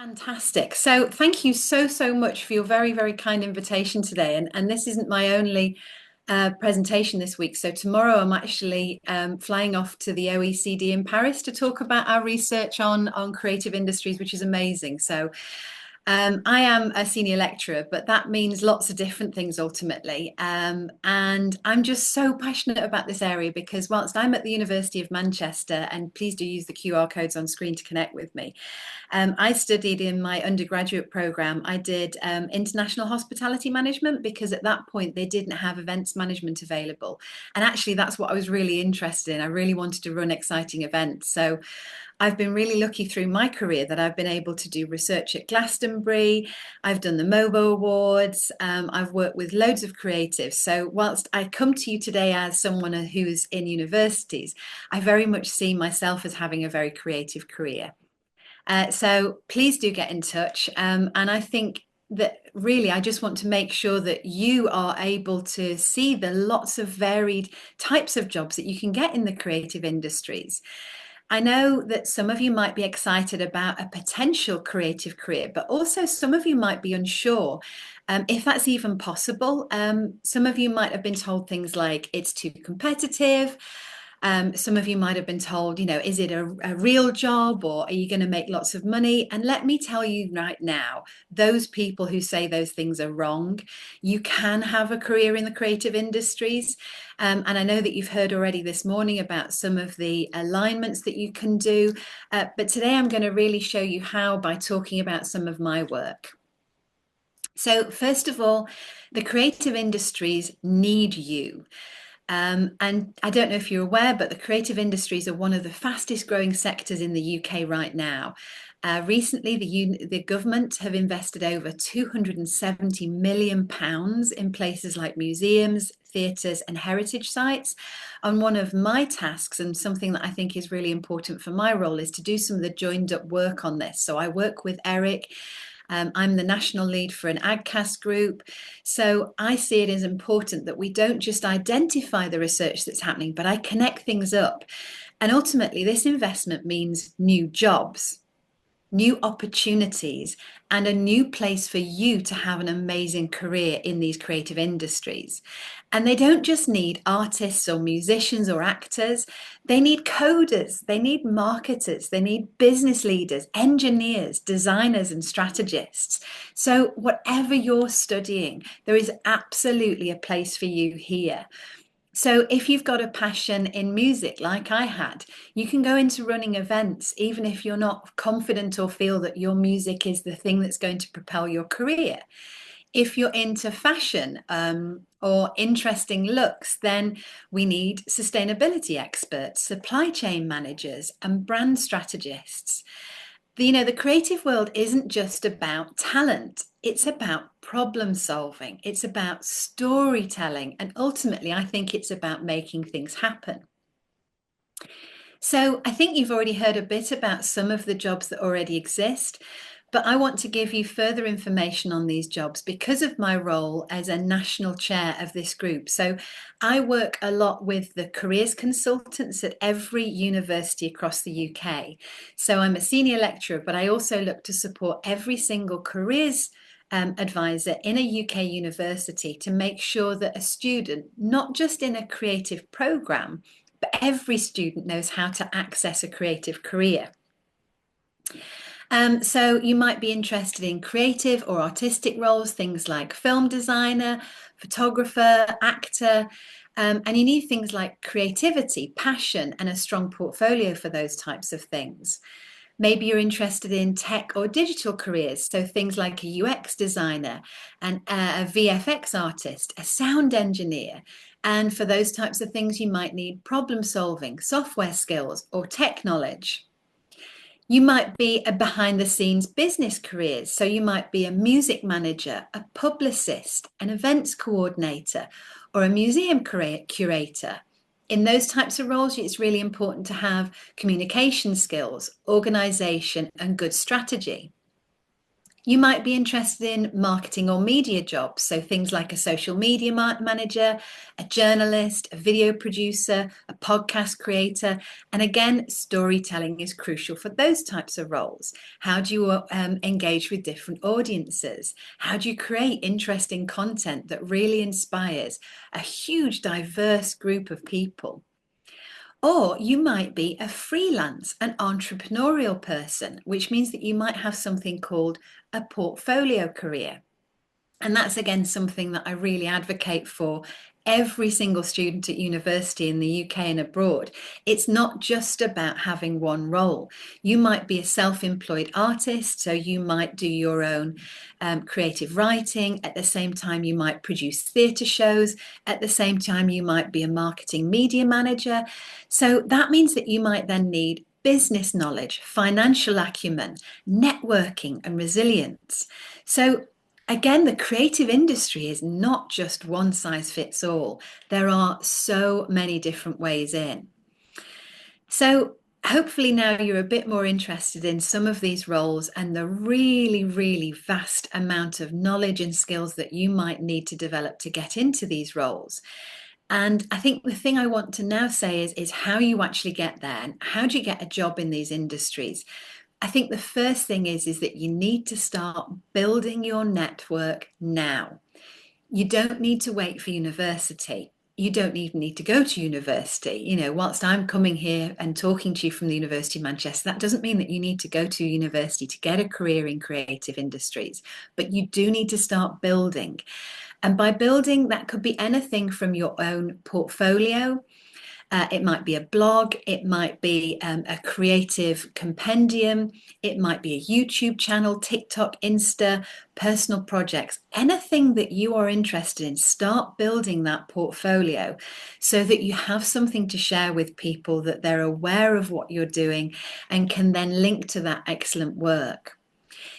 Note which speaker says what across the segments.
Speaker 1: Fantastic. So thank you so much for your very kind invitation today. And this isn't my only presentation this week. So tomorrow I'm actually flying off to the OECD in Paris to talk about our research on creative industries, which is amazing. So I am a senior lecturer, but that means lots of different things ultimately. And I'm just so passionate about this area because whilst I'm at the University of Manchester, and please do use the QR codes on screen to connect with me, I studied in my undergraduate program. I did international hospitality management because at that point they didn't have events management available. And actually, that's what I was really interested in. I really wanted to run exciting events. So I've been really lucky through my career that I've been able to do research at Glastonbury. I've done the MOBO Awards. I've worked with loads of creatives. So whilst I come to you today as someone who's in universities, I very much see myself as having a very creative career. So please do get in touch. And I think that really, I just want to make sure that you are able to see the lots of varied types of jobs that you can get in the creative industries. I know that some of you might be excited about a potential creative career, but also some of you might be unsure if that's even possible. Some of you might have been told things like it's too competitive. Some of you might have been told, is it a real job or are you going to make lots of money? And let me tell you right now, those people who say those things are wrong. You can have a career in the creative industries. And I know that you've heard already this morning about some of the alignments that you can do. But today I'm going to really show you how by talking about some of my work. So first of all, the creative industries need you. And I don't know if you're aware, but the creative industries are one of the fastest growing sectors in the UK right now. Recently, the government have invested over £270 million in places like museums, theatres and heritage sites. And one of my tasks, and something that I think is really important for my role, is to do some of the joined up work on this. So I work with ERIC. I'm the national lead for an AGCAS group. So I see it as important that we don't just identify the research that's happening, but I connect things up. And ultimately, this investment means new jobs, new opportunities, and a new place for you to have an amazing career in these creative industries. And they don't just need artists or musicians or actors, they need coders, they need marketers, they need business leaders, engineers, designers, and strategists. So, whatever you're studying, there is absolutely a place for you here. So if you've got a passion in music like I had, you can go into running events, even if you're not confident or feel that your music is the thing that's going to propel your career. If you're into fashion or interesting looks, then we need sustainability experts, supply chain managers, and brand strategists. The creative world isn't just about talent. It's about problem solving. It's about storytelling. And ultimately, I think it's about making things happen. So I think you've already heard a bit about some of the jobs that already exist, but I want to give you further information on these jobs because of my role as a national chair of this group. So I work a lot with the careers consultants at every university across the UK. So I'm a senior lecturer, but I also look to support every single careers advisor in a UK university to make sure that a student, not just in a creative program, but every student knows how to access a creative career. So you might be interested in creative or artistic roles, things like film designer, photographer, actor, and you need things like creativity, passion, and a strong portfolio for those types of things. Maybe you're interested in tech or digital careers, so things like a UX designer, and a VFX artist, a sound engineer. And for those types of things, you might need problem solving, software skills, or tech knowledge. You might be a behind the scenes business careers. So you might be a music manager, a publicist, an events coordinator, or a museum curator. In those types of roles, it's really important to have communication skills, organization, and good strategy. You might be interested in marketing or media jobs, so things like a social media manager, a journalist, a video producer, a podcast creator. And again, storytelling is crucial for those types of roles. How do you engage with different audiences? How do you create interesting content that really inspires a huge, diverse group of people? Or you might be a freelance, an entrepreneurial person, which means that you might have something called a portfolio career. And that's again something that I really advocate for every single student at university in the UK and abroad. It's not just about having one role. You might be a self-employed artist, so you might do your own creative writing. At the same time, you might produce theatre shows. At the same time, you might be a marketing media manager. So that means that you might then need business knowledge, financial acumen, networking, and resilience. So again, the creative industry is not just one size fits all. There are so many different ways in. So hopefully now you're a bit more interested in some of these roles and the really, really vast amount of knowledge and skills that you might need to develop to get into these roles. And I think the thing I want to now say is how you actually get there and how do you get a job in these industries? I think the first thing is that you need to start building your network now. You don't need to wait for university. You don't even need to go to university. You know, whilst I'm coming here and talking to you from the University of Manchester, that doesn't mean that you need to go to university to get a career in creative industries, but you do need to start building. And by building, that could be anything from your own portfolio. It might be a blog, it might be a creative compendium, it might be a YouTube channel, TikTok, Insta, personal projects, anything that you are interested in. Start building that portfolio so that you have something to share with people, that they're aware of what you're doing and can then link to that excellent work.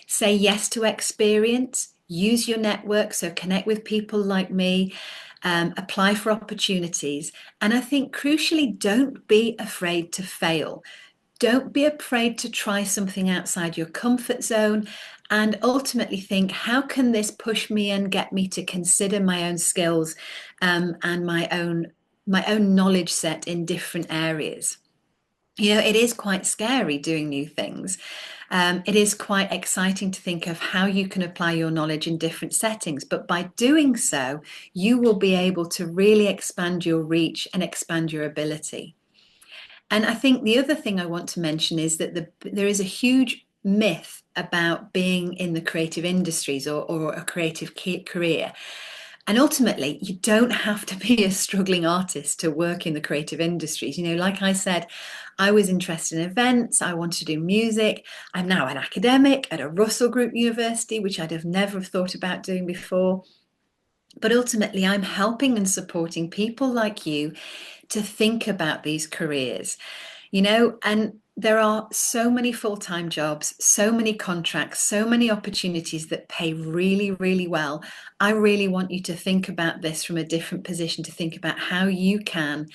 Speaker 1: Say yes to experience, use your network, so connect with people like me. Apply for opportunities. And I think crucially, don't be afraid to fail. Don't be afraid to try something outside your comfort zone and ultimately think, how can this push me and get me to consider my own skills and my own knowledge set in different areas? You know, it is quite scary doing new things. It is quite exciting to think of how you can apply your knowledge in different settings. But by doing so, you will be able to really expand your reach and expand your ability. And I think the other thing I want to mention is that there is a huge myth about being in the creative industries or a creative career. And ultimately, you don't have to be a struggling artist to work in the creative industries. You know, like I said, I was interested in events. I wanted to do music. I'm now an academic at a Russell Group university, which I'd have never thought about doing before. But ultimately, I'm helping and supporting people like you to think about these careers, you know, and there are so many full-time jobs, so many contracts, so many opportunities that pay really, really well. I really want you to think about this from a different position, to think about how you can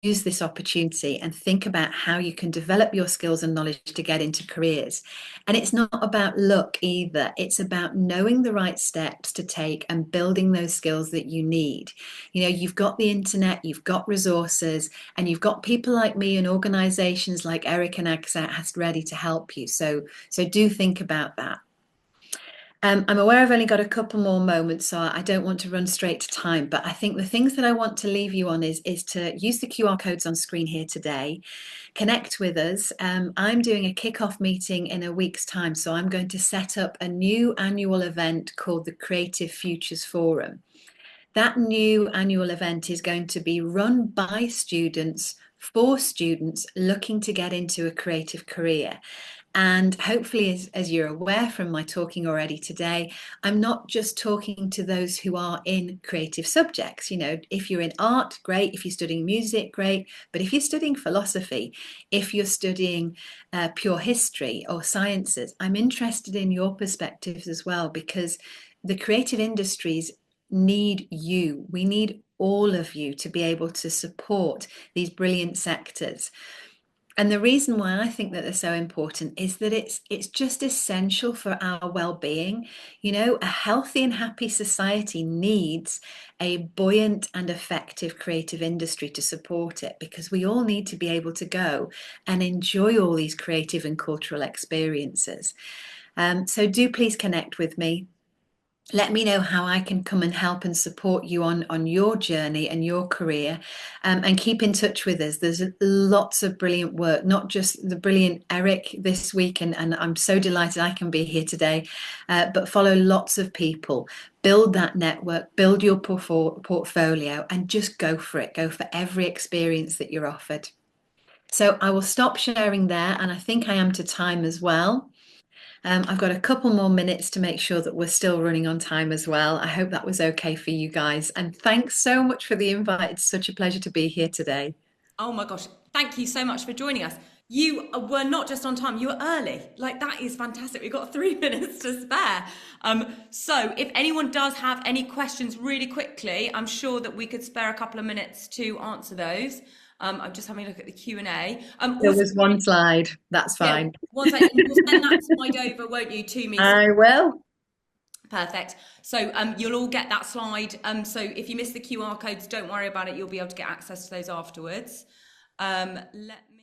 Speaker 1: use this opportunity and think about how you can develop your skills and knowledge to get into careers. And it's not about luck either. It's about knowing the right steps to take and building those skills that you need. You know, you've got the internet, you've got resources, and you've got people like me and organizations like ERIC and AGCAS ready to help you. So do think about that. I'm aware I've only got a couple more moments, so I don't want to run straight to time, but I think the things that I want to leave you on is to use the QR codes on screen here today, connect with us. I'm doing a kickoff meeting in a week's time, so I'm going to set up a new annual event called the Creative Futures Forum. That new annual event is going to be run by students for students looking to get into a creative career. And hopefully, as you're aware from my talking already today, I'm not just talking to those who are in creative subjects. You know, if you're in art, great. If you're studying music, great. But if you're studying philosophy, if you're studying pure history or sciences, I'm interested in your perspectives as well, because the creative industries need you. We need all of you to be able to support these brilliant sectors. And the reason why I think that they're so important is that it's just essential for our well-being. You know, a healthy and happy society needs a buoyant and effective creative industry to support it, because we all need to be able to go and enjoy all these creative and cultural experiences. So do please connect with me. Let me know how I can come and help and support you on your journey and your career, and keep in touch with us. There's lots of brilliant work, not just the brilliant Eric this week, and I'm so delighted I can be here today, but follow lots of people, build that network, build your portfolio, and just go for it. Go for every experience that you're offered. So I will stop sharing there, and I think I am to time as well. I've got a couple more minutes to make sure that we're still running on time as well. I hope that was okay for you guys. And thanks so much for the invite. It's such a pleasure to be here today.
Speaker 2: Oh my gosh, thank you so much for joining us. You were not just on time, you were early. Like, that is fantastic. We've got 3 minutes to spare. So if anyone does have any questions really quickly, I'm sure that we could spare a couple of minutes to answer those. I'm just having a look at the Q&A.
Speaker 1: There
Speaker 2: Also,
Speaker 1: was one slide. That's
Speaker 2: yeah,
Speaker 1: fine.
Speaker 2: once I, you'll send that slide over, won't you, to me? So
Speaker 1: I will.
Speaker 2: perfect. So you'll all get that slide. So if you miss the QR codes, don't worry about it. You'll be able to get access to those afterwards. Let me